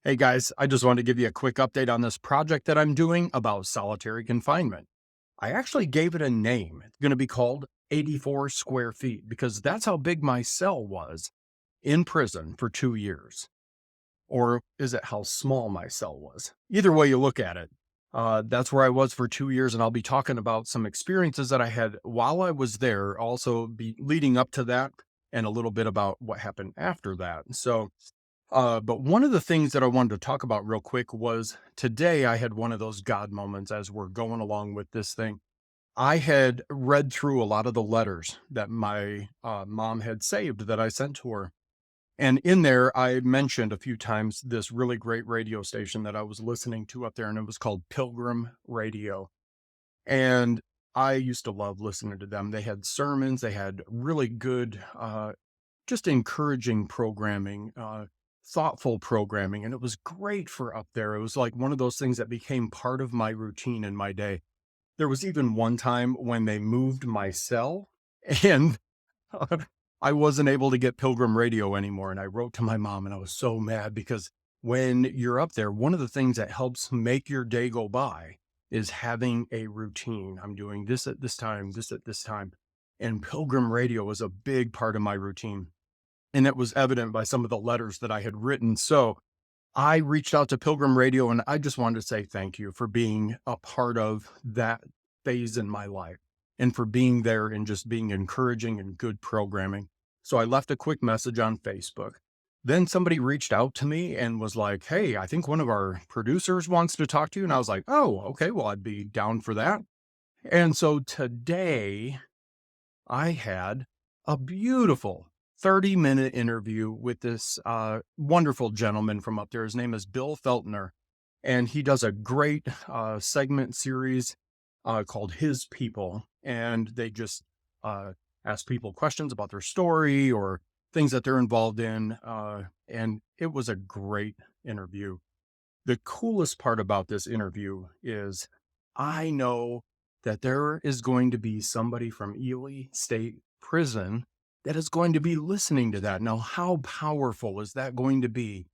Hey guys, I just wanted to give you a quick update on this project that I'm doing about solitary confinement. I actually gave it a name. It's going to be called 84 square feet because that's how big my cell was in prison for 2 years. Or is it how small my cell was? Either way you look at it, that's where I was for 2 years. And I'll be talking about some experiences that I had while I was there, also be leading up to that, and a little bit about what happened after that. But one of the things that I wanted to talk about real quick was today I had one of those God moments as we're going along with this thing. I had read through a lot of the letters that my mom had saved that I sent to her. And in there, I mentioned a few times this really great radio station that I was listening to up there, and it was called Pilgrim Radio. And I used to love listening to them. They had sermons, they had really good, just encouraging programming, thoughtful programming, and it was great for up there. It was like one of those things that became part of my routine in my day. There was even one time when they moved my cell and I wasn't able to get Pilgrim Radio anymore. And I wrote to my mom and I was so mad because when you're up there, one of the things that helps make your day go by is having a routine. I'm doing this at this time, this at this time. And Pilgrim Radio was a big part of my routine. And it was evident by some of the letters that I had written. So I reached out to Pilgrim Radio and I just wanted to say thank you for being a part of that phase in my life and for being there and just being encouraging and good programming. So I left a quick message on Facebook. Then somebody reached out to me and was like, "Hey, I think one of our producers wants to talk to you." And I was like, "Oh, okay, well, I'd be down for that." And so today I had a beautiful 30-minute interview with this wonderful gentleman from up there. His name is Bill Feltner, and he does a great segment series called His People. And they just ask people questions about their story or things that they're involved in. And it was a great interview. The coolest part about this interview is I know that there is going to be somebody from Ely State Prison that is going to be listening to that. Now, how powerful is that going to be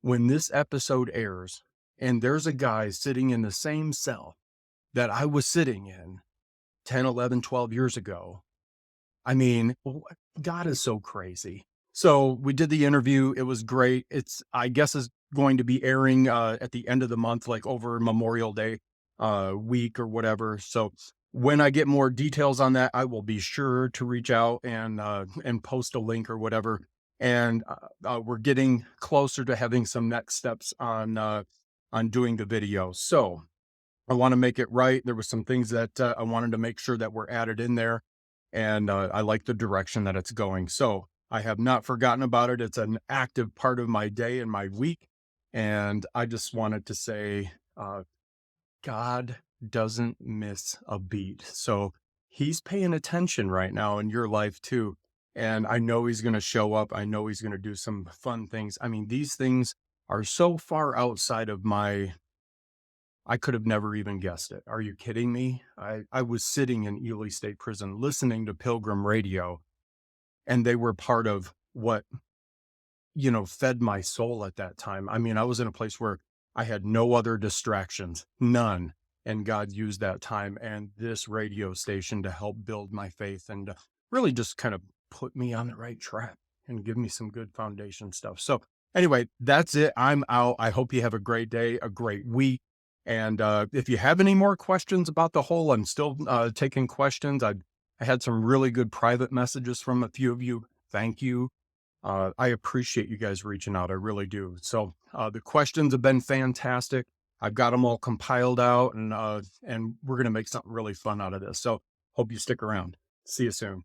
when this episode airs and there's a guy sitting in the same cell that I was sitting in 10, 11, 12 years ago? I mean, God is so crazy. So we did the interview. It was great. I guess, is going to be airing at the end of the month, like over Memorial Day week or whatever. So when I get more details on that, I will be sure to reach out and post a link or whatever. And we're getting closer to having some next steps on doing the video. So I want to make it right. There was some things that I wanted to make sure that were added in there, and I like the direction that it's going. So I have not forgotten about it. It's an active part of my day and my week, and I just wanted to say, God doesn't miss a beat. So He's paying attention right now in your life too, and I know He's going to show up. I know He's going to do some fun things. I mean, these things are so far outside of I could have never even guessed it. Are you kidding me? I was sitting in Ely State Prison listening to Pilgrim Radio, and they were part of what, fed my soul at that time. I mean, I was in a place where I had no other distractions, none. And God used that time and this radio station to help build my faith and really just kind of put me on the right track and give me some good foundation stuff. So, anyway, that's it. I'm out. I hope you have a great day, a great week. And if you have any more questions about the whole, I'm still taking questions. I had some really good private messages from a few of you. Thank you. I appreciate you guys reaching out. I really do. So the questions have been fantastic. I've got them all compiled out, and we're going to make something really fun out of this. So hope you stick around. See you soon.